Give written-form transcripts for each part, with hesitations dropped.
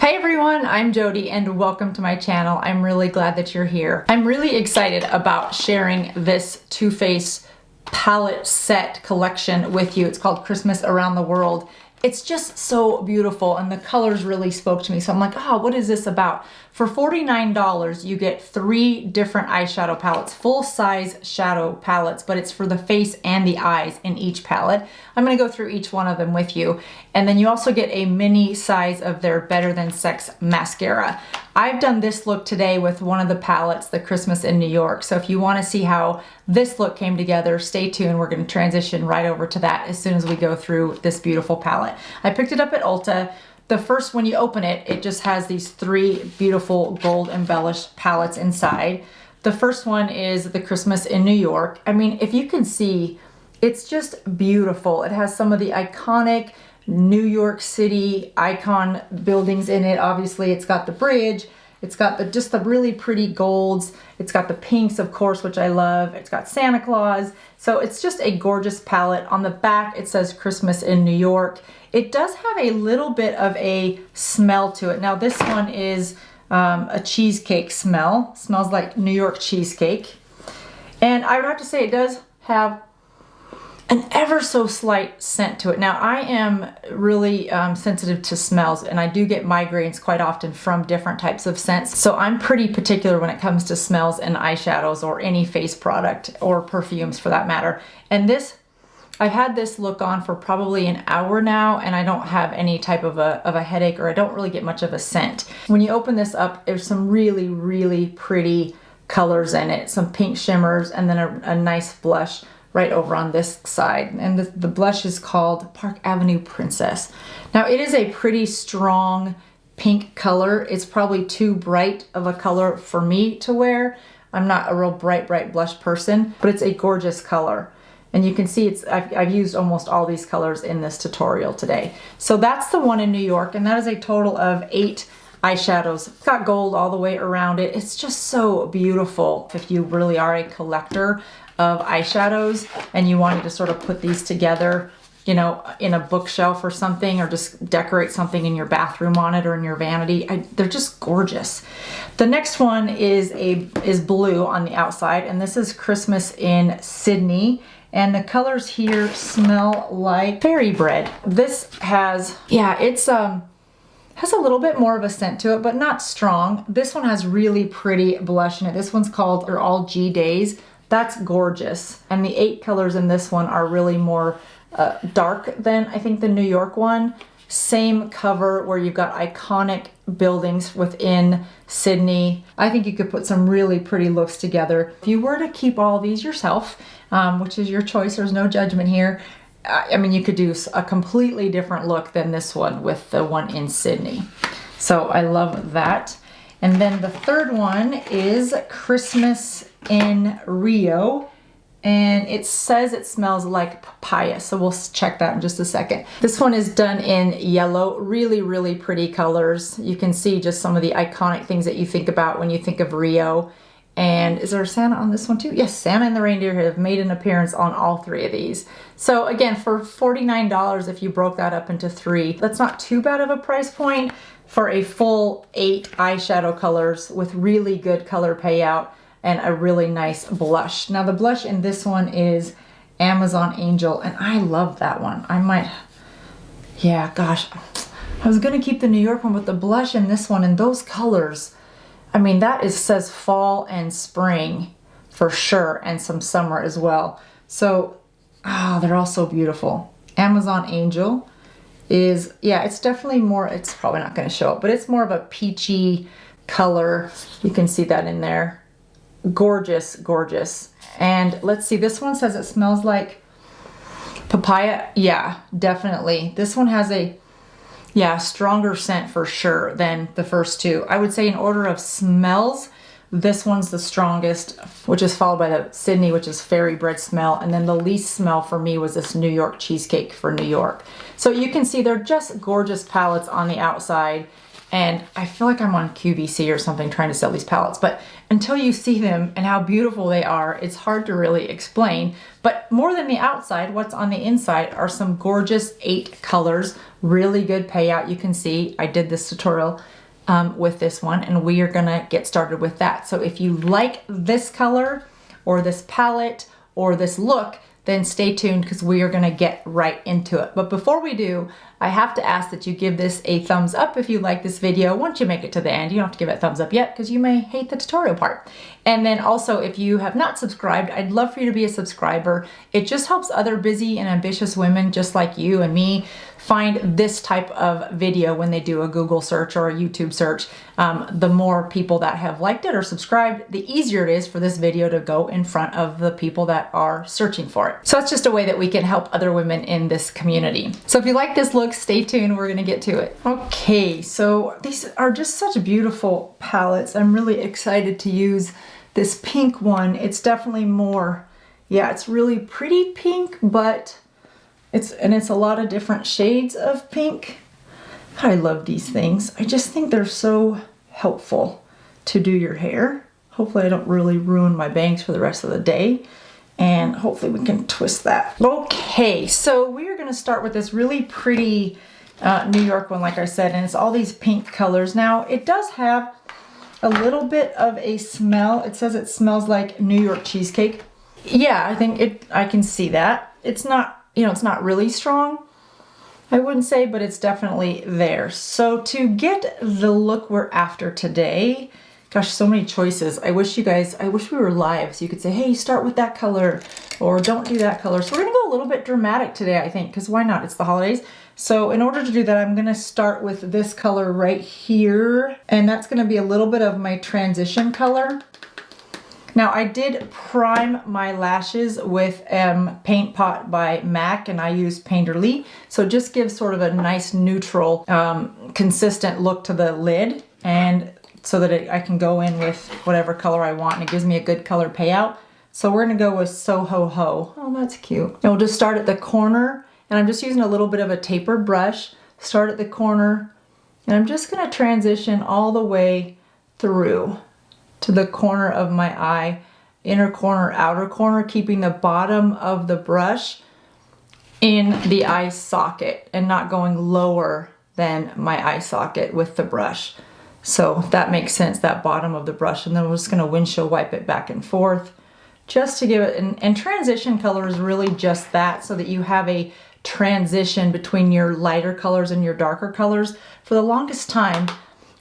Hey everyone, I'm Jodi and welcome to my channel. I'm really glad that you're here. I'm really excited about sharing this Too Faced palette set collection with you. It's called Christmas Around the World. It's just so beautiful and the colors really spoke to me. So I'm like, oh, what is this about? For $49, you get 3 different eyeshadow palettes, full-size shadow palettes, but it's for the face and the eyes in each palette. I'm gonna go through each one of them with you. And then you also get a mini size of their Better Than Sex mascara. I've done this look today with one of the palettes, the Christmas in New York. So if you wanna see how this look came together, stay tuned. We're gonna transition right over to that as soon as we go through this beautiful palette. I picked it up at Ulta. The first, when you open it, it just has these 3 beautiful gold embellished palettes inside. The first one is the Christmas in New York. I mean, if you can see, it's just beautiful. It has some of the iconic New York City icon buildings in it. Obviously, it's got the bridge. It's got just the really pretty golds. It's got the pinks, of course, which I love. It's got Santa Claus. So it's just a gorgeous palette. On the back, it says Christmas in New York. It does have a little bit of a smell to it. Now this one is a cheesecake smell. Smells like New York cheesecake. And I would have to say it does have an ever so slight scent to it. Now I am really sensitive to smells and I do get migraines quite often from different types of scents. So I'm pretty particular when it comes to smells and eyeshadows or any face product or perfumes for that matter. And this, I've had this look on for probably an hour now and I don't have any type of a headache, or I don't really get much of a scent. When you open this up, there's some really, really pretty colors in it. Some pink shimmers and then a nice blush right over on this side. And the blush is called Park Avenue Princess. Now it is a pretty strong pink color. It's probably too bright of a color for me to wear. I'm not a real bright blush person, but it's a gorgeous color. And you can see I've used almost all these colors in this tutorial today. So that's the one in New York, and that is a total of 8 eyeshadows. It's got gold all the way around it. It's just so beautiful. If you really are a collector of eyeshadows and you wanted to sort of put these together, you know, in a bookshelf or something, or just decorate something in your bathroom on it or in your vanity, they're just gorgeous. The next one is blue on the outside, and this is Christmas in Sydney. And the colors here smell like fairy bread. This has, has a little bit more of a scent to it, but not strong. This one has really pretty blush in it. This one's called They're All G Days. That's gorgeous. And the 8 colors in this one are really more dark than I think the New York one. Same cover where you've got iconic buildings within Sydney. I think you could put some really pretty looks together. If you were to keep all of these yourself, which is your choice, there's no judgment here. I mean, you could do a completely different look than this one with the one in Sydney. So I love that. And then the third one is Christmas in Rio. And it says it smells like papaya, so we'll check that in just a second. This one is done in yellow, really, really pretty colors. You can see just some of the iconic things that you think about when you think of Rio. And is there a Santa on this one too? Yes, Santa and the reindeer have made an appearance on all 3 of these. So again, for $49, if you broke that up into 3, that's not too bad of a price point for a full 8 eyeshadow colors with really good color payout and a really nice blush. Now the blush in this one is Amazon Angel, and I love that one. Gosh, I was gonna keep the New York one, but the blush in this one and those colors, I mean, that says fall and spring for sure, and some summer as well. So, they're all so beautiful. Amazon Angel is, it's definitely more, it's probably not gonna show up, but it's more of a peachy color. You can see that in there. Gorgeous, gorgeous. And let's see, this one says it smells like papaya. Yeah, definitely. This one has a stronger scent for sure than the first 2. I would say in order of smells, this one's the strongest, which is followed by the Sydney, which is fairy bread smell. And then the least smell for me was this New York cheesecake for New York. So you can see they're just gorgeous palettes on the outside. and I feel like I'm on QVC or something trying to sell these palettes, but until you see them and how beautiful they are, it's hard to really explain. But more than the outside, what's on the inside are some gorgeous 8 colors, really good payout. You can see I did this tutorial with this one, and we are gonna get started with that. So if you like this color or this palette or this look, then stay tuned because we are gonna get right into it. But before we do, I have to ask that you give this a thumbs up if you like this video. Once you make it to the end, you don't have to give it a thumbs up yet because you may hate the tutorial part. And then also, if you have not subscribed, I'd love for you to be a subscriber. It just helps other busy and ambitious women just like you and me find this type of video when they do a Google search or a YouTube search. The more people that have liked it or subscribed, the easier it is for this video to go in front of the people that are searching for it. So it's just a way that we can help other women in this community. So if you like this look, stay tuned, we're gonna get to it. Okay, so these are just such beautiful palettes. I'm really excited to use this pink one. It's definitely more, yeah, it's really pretty pink, but it's a lot of different shades of pink. I love these things. I just think they're so helpful to do your hair. Hopefully I don't really ruin my bangs for the rest of the day. And hopefully we can twist that. Okay, so we are gonna start with this really pretty New York one, like I said, and it's all these pink colors. Now, it does have a little bit of a smell. It says it smells like New York cheesecake. Yeah, I can see that. It's not, you know, it's not really strong, I wouldn't say, but it's definitely there. So to get the look we're after today, gosh, so many choices. I wish we were live so you could say, hey, start with that color or don't do that color. So we're gonna go a little bit dramatic today, I think, because why not? It's the holidays. So in order to do that, I'm gonna start with this color right here, and that's gonna be a little bit of my transition color. Now I did prime my lashes with Paint Pot by MAC, and I use Painterly. So it just gives sort of a nice neutral, consistent look to the lid, and so that I can go in with whatever color I want, and it gives me a good color payout. So we're gonna go with Soho Ho. Oh, that's cute. And we'll just start at the corner, and I'm just using a little bit of a tapered brush. Start at the corner, and I'm just gonna transition all the way through to the corner of my eye, inner corner, outer corner, keeping the bottom of the brush in the eye socket and not going lower than my eye socket with the brush. So that makes sense, that bottom of the brush. And then we're just gonna windshield wipe it back and forth just to give it, and transition color is really just that, so that you have a transition between your lighter colors and your darker colors. For the longest time,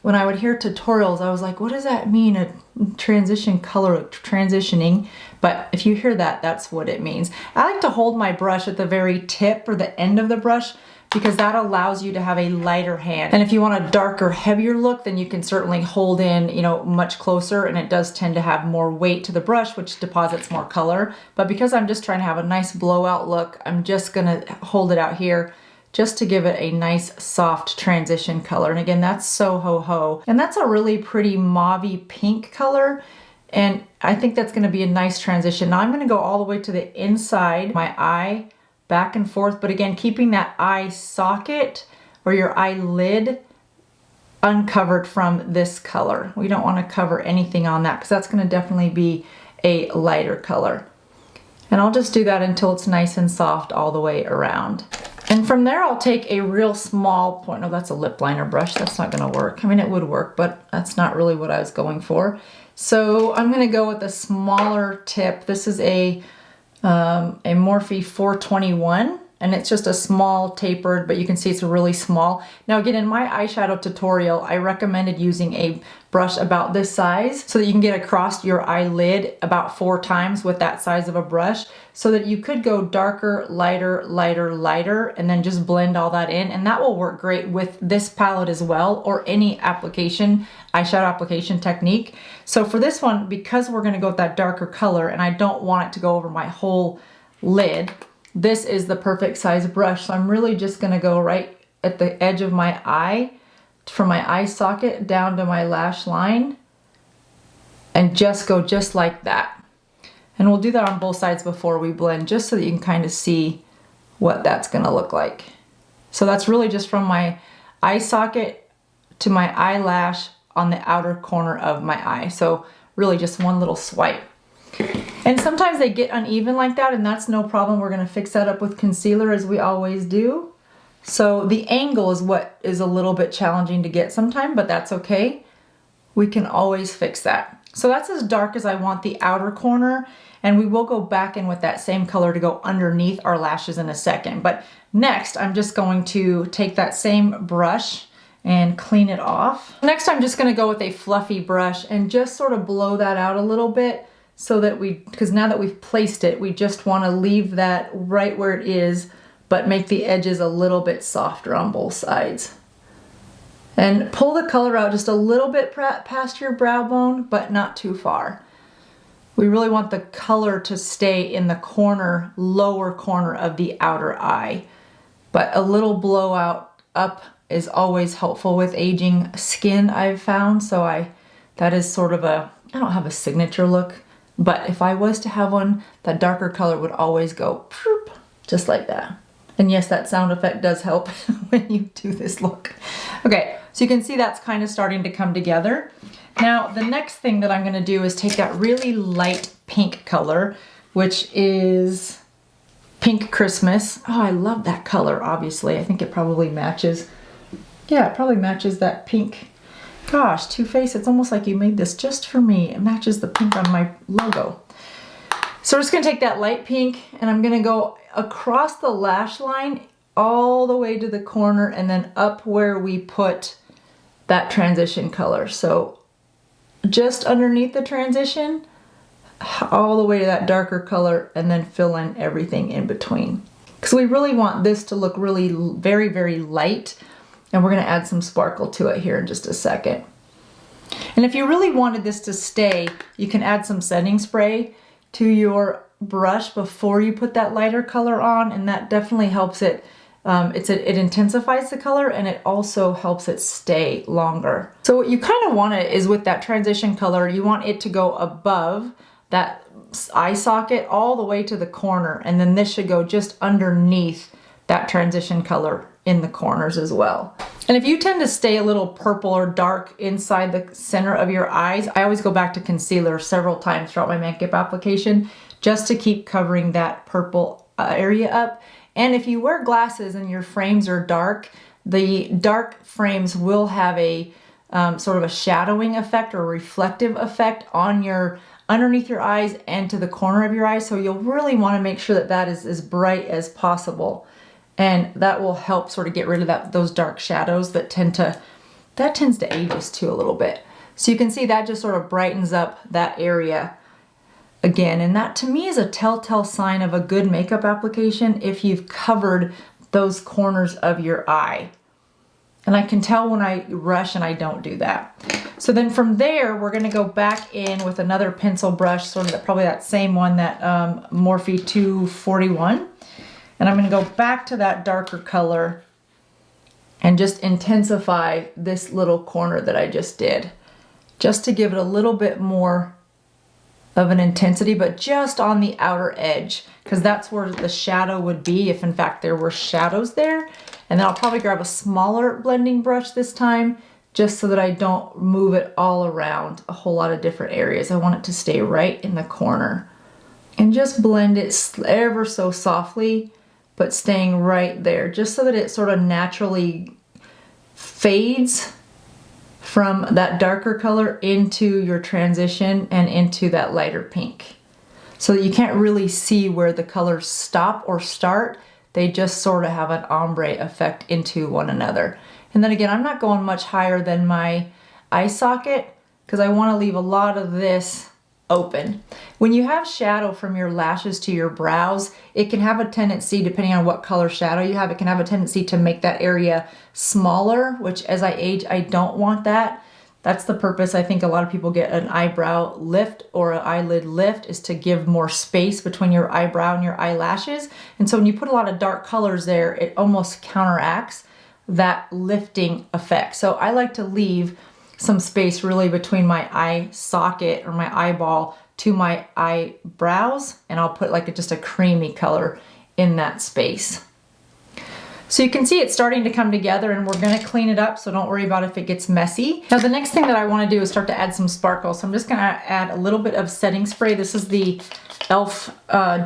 when I would hear tutorials, I was like, what does that mean, a transition color, transitioning? But if you hear that, that's what it means. I like to hold my brush at the very tip or the end of the brush because that allows you to have a lighter hand. And if you want a darker, heavier look, then you can certainly hold in, you know, much closer, and it does tend to have more weight to the brush, which deposits more color. But because I'm just trying to have a nice blowout look, I'm just gonna hold it out here just to give it a nice soft transition color. And again, that's Soho Ho. And that's a really pretty mauvey pink color. And I think that's gonna be a nice transition. Now I'm gonna go all the way to the inside, my eye, back and forth, but again, keeping that eye socket or your eyelid uncovered from this color. We don't wanna cover anything on that because that's gonna definitely be a lighter color. And I'll just do that until it's nice and soft all the way around. And from there, I'll take a real small point. No, that's a lip liner brush. That's not gonna work. I mean, it would work, but that's not really what I was going for. So I'm gonna go with a smaller tip. This is a Morphe 421, and it's just a small tapered, but you can see it's really small. Now again, in my eyeshadow tutorial, I recommended using a brush about this size so that you can get across your eyelid about 4 times with that size of a brush, so that you could go darker, lighter, lighter, lighter, and then just blend all that in. And that will work great with this palette as well, or any application, eyeshadow application technique. So for this one, because we're gonna go with that darker color and I don't want it to go over my whole lid, this is the perfect size brush. So I'm really just gonna go right at the edge of my eye, from my eye socket down to my lash line, and just go just like that. And we'll do that on both sides before we blend, just so that you can kind of see what that's gonna look like. So that's really just from my eye socket to my eyelash on the outer corner of my eye. So really just one little swipe. And sometimes they get uneven like that, and that's no problem. We're gonna fix that up with concealer as we always do. So the angle is what is a little bit challenging to get sometimes, but that's okay. We can always fix that. So that's as dark as I want the outer corner, and we will go back in with that same color to go underneath our lashes in a second. But next, I'm just going to take that same brush and clean it off. Next, I'm just gonna go with a fluffy brush and just sort of blow that out a little bit so that because now that we've placed it, we just wanna leave that right where it is, but make the edges a little bit softer on both sides. And pull the color out just a little bit past your brow bone, but not too far. We really want the color to stay in the corner, lower corner of the outer eye. But a little blowout up is always helpful with aging skin, I've found. So that is sort of I don't have a signature look, but if I was to have one, that darker color would always go just like that. And yes, that sound effect does help when you do this look. Okay, so you can see that's kind of starting to come together. Now, the next thing that I'm gonna do is take that really light pink color, which is Pink Christmas. Oh, I love that color, obviously. I think it probably matches. Yeah, it probably matches that pink. Gosh, Too Faced, it's almost like you made this just for me. It matches the pink on my logo. So we're just gonna take that light pink and I'm gonna go across the lash line all the way to the corner and then up where we put that transition color. So just underneath the transition, all the way to that darker color, and then fill in everything in between. Because we really want this to look really very, very light, and we're gonna add some sparkle to it here in just a second. And if you really wanted this to stay, you can add some setting spray to your brush before you put that lighter color on, and that definitely helps it. It intensifies the color and it also helps it stay longer. So what you kind of want it is with that transition color, you want it to go above that eye socket all the way to the corner, and then this should go just underneath that transition color in the corners as well. And if you tend to stay a little purple or dark inside the center of your eyes, I always go back to concealer several times throughout my makeup application just to keep covering that purple area up. And if you wear glasses and your frames are dark, the dark frames will have a sort of a shadowing effect or reflective effect on underneath your eyes and to the corner of your eyes. So you'll really want to make sure that that is as bright as possible. And that will help sort of get rid of those dark shadows that tends to age us too a little bit. So you can see that just sort of brightens up that area again. And that to me is a telltale sign of a good makeup application if you've covered those corners of your eye. And I can tell when I rush and I don't do that. So then from there, we're gonna go back in with another pencil brush, sort of probably that same one, that Morphe 241. And I'm gonna go back to that darker color and just intensify this little corner that I just did, just to give it a little bit more of an intensity, but just on the outer edge, because that's where the shadow would be if in fact there were shadows there. And then I'll probably grab a smaller blending brush this time, just so that I don't move it all around a whole lot of different areas. I want it to stay right in the corner. And just blend it ever so softly, but staying right there, just so that it sort of naturally fades from that darker color into your transition and into that lighter pink. So that you can't really see where the colors stop or start. They just sort of have an ombre effect into one another. And then again, I'm not going much higher than my eye socket because I want to leave a lot of this open. When you have shadow from your lashes to your brows, it can have a tendency, depending on what color shadow you have, it can have a tendency to make that area smaller, which as I age, I don't want that. That's the purpose. I think a lot of people get an eyebrow lift or an eyelid lift, is to give more space between your eyebrow and your eyelashes. And so when you put a lot of dark colors there, it almost counteracts that lifting effect. So I like to leave some space really between my eye socket or my eyeball to my eyebrows, and I'll put like just a creamy color in that space. So you can see it's starting to come together, and we're gonna clean it up, so don't worry about if it gets messy. Now the next thing that I wanna do is start to add some sparkle. So I'm just gonna add a little bit of setting spray. This is the e.l.f.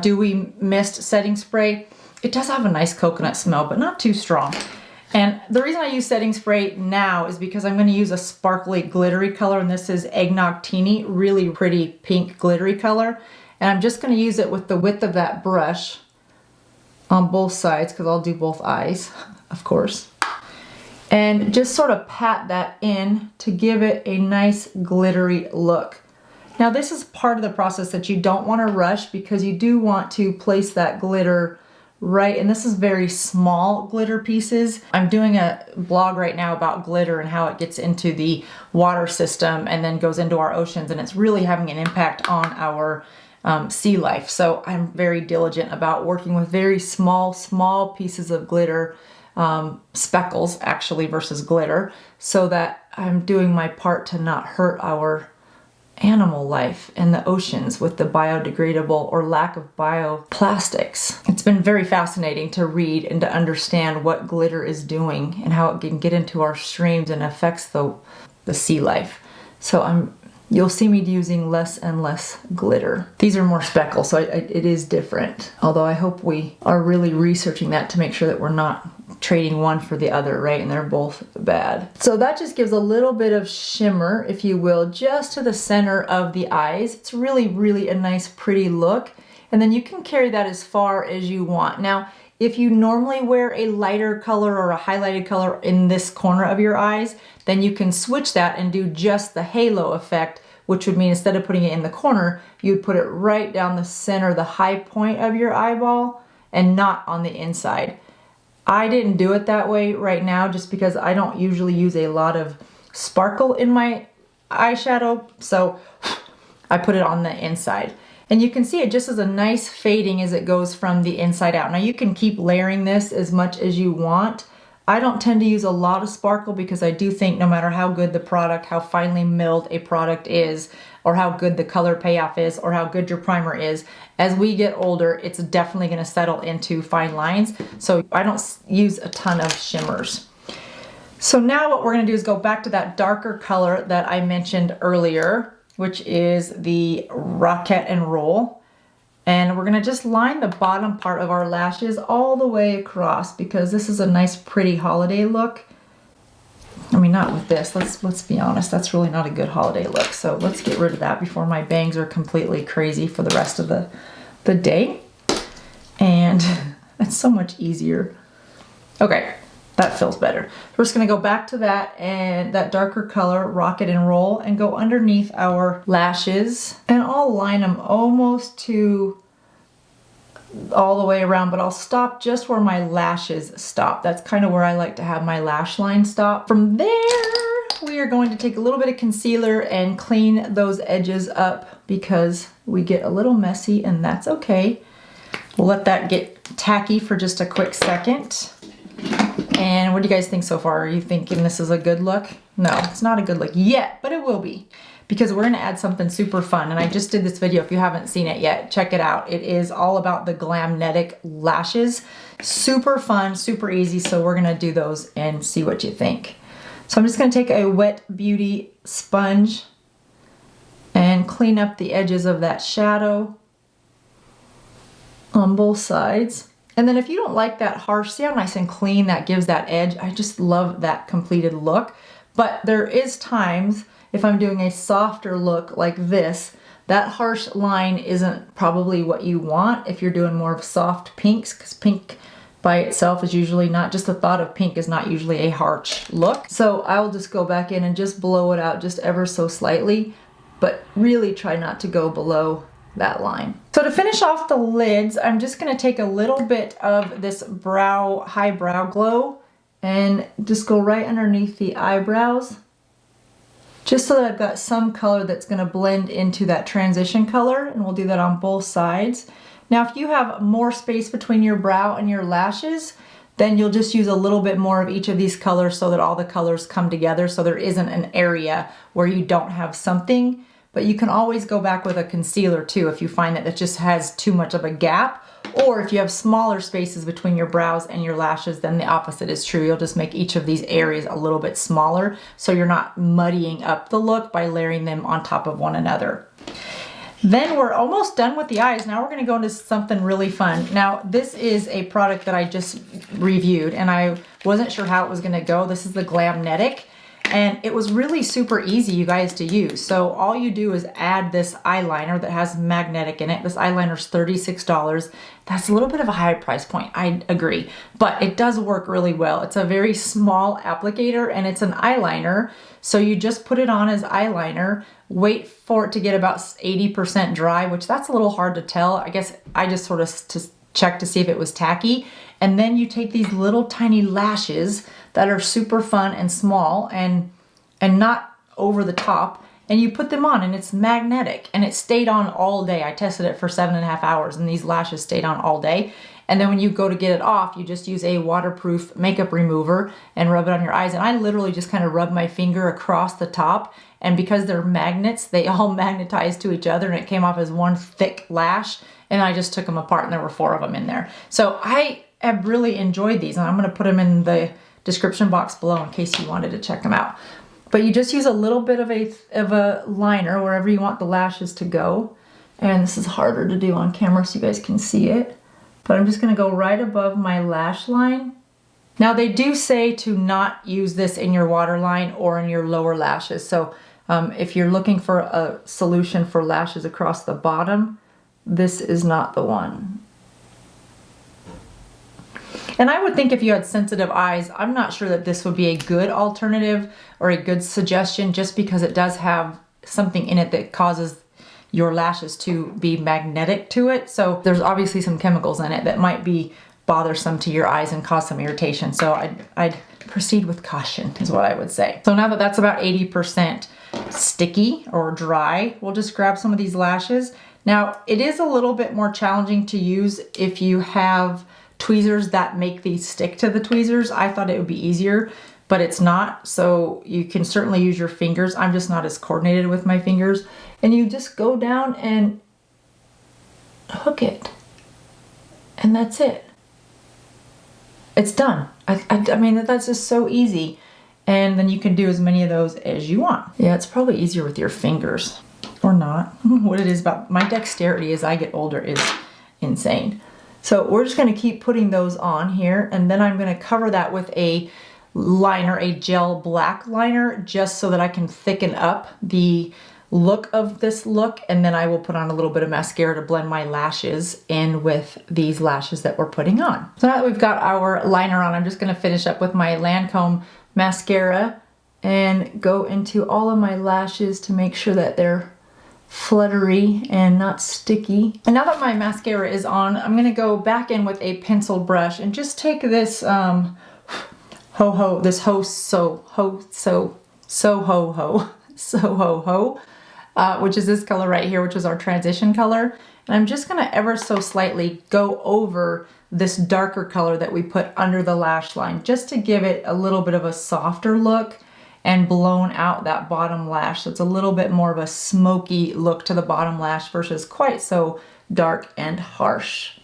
Dewy Mist setting spray. It does have a nice coconut smell, but not too strong. And the reason I use setting spray now is because I'm gonna use a sparkly glittery color, and this is Eggnog Teeny, really pretty pink glittery color. And I'm just gonna use it with the width of that brush on both sides, because I'll do both eyes, of course. And just sort of pat that in to give it a nice glittery look. Now this is part of the process that you don't want to rush, because you do want to place that glitter right, and this is very small glitter pieces. I'm doing a blog right now about glitter and how it gets into the water system and then goes into our oceans, and it's really having an impact on our sea life. So I'm very diligent about working with very small pieces of glitter, speckles actually versus glitter, so that I'm doing my part to not hurt our animal life in the oceans with the biodegradable or lack of bioplastics. It's been very fascinating to read and to understand what glitter is doing and how it can get into our streams and affects the sea life. So you'll see me using less and less glitter. These are more speckles, so it is different. Although I hope we are really researching that to make sure that we're not trading one for the other, right? And they're both bad. So that just gives a little bit of shimmer, if you will, just to the center of the eyes. It's really a nice, pretty look. And then you can carry that as far as you want. Now, if you normally wear a lighter color or a highlighted color in this corner of your eyes, then you can switch that and do just the halo effect, which would mean instead of putting it in the corner, you'd put it right down the center, the high point of your eyeball, and not on the inside. I didn't do it that way right now just because I don't usually use a lot of sparkle in my eyeshadow, so I put it on the inside. And you can see it just as a nice fading as it goes from the inside out. Now you can keep layering this as much as you want. I don't tend to use a lot of sparkle because I do think no matter how good the product, how finely milled a product is, or how good the color payoff is, or how good your primer is, as we get older, it's definitely gonna settle into fine lines. So I don't use a ton of shimmers. So now what we're gonna do is go back to that darker color that I mentioned earlier, which is the Rocket and Roll. And we're gonna just line the bottom part of our lashes all the way across, because this is a nice pretty holiday look. I mean, not with this, let's be honest, that's really not a good holiday look. So let's get rid of that before my bangs are completely crazy for the rest of the day. And it's so much easier. Okay, that feels better. We're just gonna go back to that and that darker color, Rocket and Roll, and go underneath our lashes. And I'll line them almost to all the way around, but I'll stop just where my lashes stop. That's kind of where I like to have my lash line stop. From there, we are going to take a little bit of concealer and clean those edges up because we get a little messy, and that's okay. We'll let that get tacky for just a quick second. And what do you guys think so far? Are you thinking this is a good look? No, it's not a good look yet, but it will be, because we're gonna add something super fun. And I just did this video. If you haven't seen it yet, check it out. It is all about the Glamnetic lashes. Super fun, super easy. So we're gonna do those and see what you think. So I'm just gonna take a Wet Beauty sponge and clean up the edges of that shadow on both sides. And then if you don't like that harsh, see how nice and clean that gives that edge? I just love that completed look. But there is times, if I'm doing a softer look like this, that harsh line isn't probably what you want if you're doing more of soft pinks, because pink by itself is usually not, just the thought of pink is not usually a harsh look. So I'll just go back in and just blow it out just ever so slightly, but really try not to go below that line. So to finish off the lids, I'm just gonna take a little bit of this high brow glow and just go right underneath the eyebrows, just so that I've got some color that's gonna blend into that transition color, and we'll do that on both sides. Now, if you have more space between your brow and your lashes, then you'll just use a little bit more of each of these colors so that all the colors come together, so there isn't an area where you don't have something. But you can always go back with a concealer too if you find that it just has too much of a gap, Or if you have smaller spaces between your brows and your lashes, then the opposite is true. You'll just make each of these areas a little bit smaller so you're not muddying up the look by layering them on top of one another. Then we're almost done with the eyes. Now we're gonna go into something really fun. Now this is a product that I just reviewed and I wasn't sure how it was gonna go. This is the Glamnetic and it was really super easy, you guys, to use. So all you do is add this eyeliner that has magnetic in it. This eyeliner's $36. That's a little bit of a high price point, I agree, but it does work really well. It's a very small applicator and it's an eyeliner. So you just put it on as eyeliner, wait for it to get about 80% dry, which that's a little hard to tell. I guess I just sort of checked to see if it was tacky. And then you take these little tiny lashes that are super fun and small and not over the top, and you put them on and it's magnetic and it stayed on all day. I tested it for 7.5 hours and these lashes stayed on all day. And then when you go to get it off, you just use a waterproof makeup remover and rub it on your eyes. And I literally just kind of rub my finger across the top. And because they're magnets, they all magnetize to each other and it came off as one thick lash. And I just took them apart and there were 4 of them in there. So I have really enjoyed these and I'm gonna put them in the description box below in case you wanted to check them out. But you just use a little bit of a liner wherever you want the lashes to go. And this is harder to do on camera so you guys can see it. But I'm just gonna go right above my lash line. Now they do say to not use this in your waterline or in your lower lashes. So if you're looking for a solution for lashes across the bottom, this is not the one. And I would think if you had sensitive eyes, I'm not sure that this would be a good alternative or a good suggestion just because it does have something in it that causes your lashes to be magnetic to it. So there's obviously some chemicals in it that might be bothersome to your eyes and cause some irritation. So I'd proceed with caution is what I would say. So now that that's about 80% sticky or dry, we'll just grab some of these lashes. Now it is a little bit more challenging to use if you have tweezers that make these stick to the tweezers. I thought it would be easier, but it's not. So you can certainly use your fingers. I'm just not as coordinated with my fingers. And you just go down and hook it. And that's it. It's done. I mean, that's just so easy. And then you can do as many of those as you want. Yeah, it's probably easier with your fingers. Or not. What it is about my dexterity as I get older is insane. So we're just gonna keep putting those on here, and then I'm gonna cover that with a liner, a gel black liner, just so that I can thicken up the look of this look, and then I will put on a little bit of mascara to blend my lashes in with these lashes that we're putting on. So now that we've got our liner on, I'm just gonna finish up with my Lancome mascara and go into all of my lashes to make sure that they're fluttery and not sticky. And now that my mascara is on, I'm gonna go back in with a pencil brush and just take this which is this color right here, which is our transition color. And I'm just gonna ever so slightly go over this darker color that we put under the lash line, just to give it a little bit of a softer look and blown out that bottom lash. So it's a little bit more of a smoky look to the bottom lash versus quite so dark and harsh.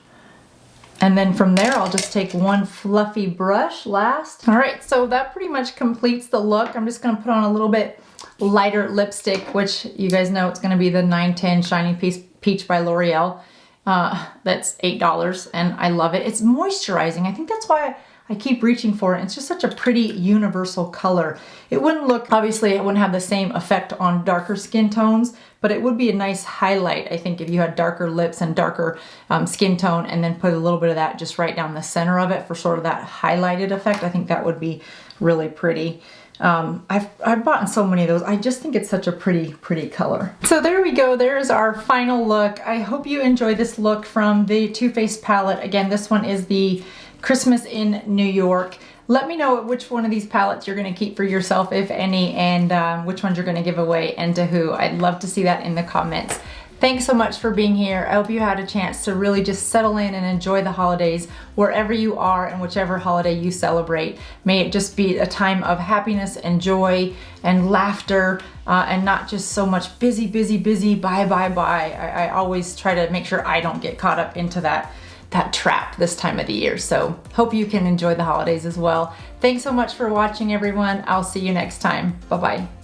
And then from there, I'll just take one fluffy brush last. All right, so that pretty much completes the look. I'm just gonna put on a little bit lighter lipstick, which you guys know it's gonna be the 910 Shining Peach by L'Oreal. That's $8 and I love it. It's moisturizing. I think that's why I keep reaching for it. It's just such a pretty universal color. It wouldn't look, obviously it wouldn't have the same effect on darker skin tones, but it would be a nice highlight, I think, if you had darker lips and darker skin tone and then put a little bit of that just right down the center of it for sort of that highlighted effect. I think that would be really pretty. I've bought so many of those. I just think it's such a pretty color. So there we go. There's our final look. I hope you enjoy this look from the Too Faced palette. Again, this one is the Christmas in New York. Let me know which one of these palettes you're gonna keep for yourself, if any, and which ones you're gonna give away and to who. I'd love to see that in the comments. Thanks so much for being here. I hope you had a chance to really just settle in and enjoy the holidays wherever you are and whichever holiday you celebrate. May it just be a time of happiness and joy and laughter and not just so much busy, busy, busy, bye, bye, bye. I always try to make sure I don't get caught up into that that trap this time of the year. So hope you can enjoy the holidays as well. Thanks so much for watching, everyone. I'll see you next time. Bye-bye.